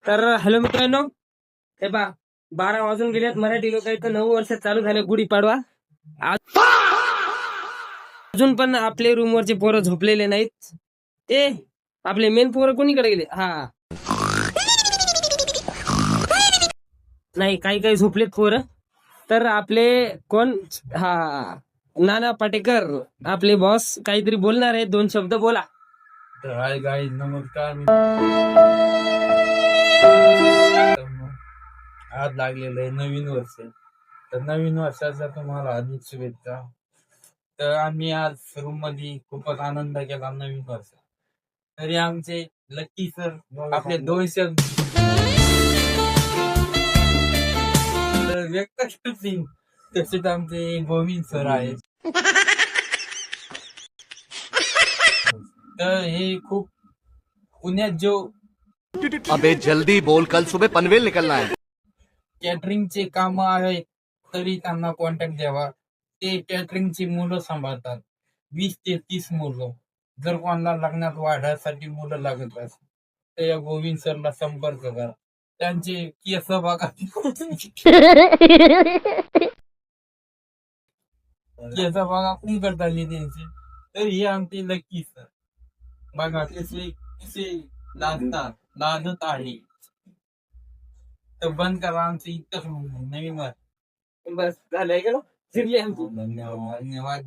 तर हॅलो मित्रांनो, हे पहा 12 वाजून गेल्यात. मराठी लोकांचं 9 वर्ष चालू झाले गुढीपाडवा. अजून पण आपले रूमवरचे पोरं झोपलेले नाहीत. ते आपले मेन पोरं कोणीकडे गेले? हा नाही, काही काही झोपलेत पोरं. तर आपले कोण? हा, नाना पाटेकर आपले बॉस काहीतरी बोलणार आहे. 2 शब्द बोला. तर हाय गाईज, नमस्कार. आज लागलेलं आहे नवीन वर्ष. तर नवीन वर्षाच्या तुम्हाला हार्दिक शुभेच्छा. तर आम्ही आज रूम मध्ये खूपच आनंद केला नवीन वर्ष. तरी आमचे लकी सर आपले 2 शब्द व्यक्त करतील. तसेच आमचे गोविंद सर आहेत. तर हे खूप पुण्यात जो अबे जल्दी बोल, कल सुबह पनवेल निकलना है. कॅटरिंगचे काम आहेत तरी त्यांना कॉन्टॅक्ट द्यावा. ते कॅटरिंगची मुलं सांभाळतात, 20 ते 30 मुलं. जर कोणाला लग्नात वाढायसाठी मुलं लागत असेल तर या गोविंद सरला संपर्क करा. त्यांचे केस बघा, केस बघा कोण करता त्यांचे. तर हे आमचे लकी सर बघा कसे कसे लाजत आहे. तर बंद करा. आमचं इतकंच म्हणणं आहे. नवीन वर्ष. बस झालंय का? जिरली आमची. धन्यवाद धन्यवाद.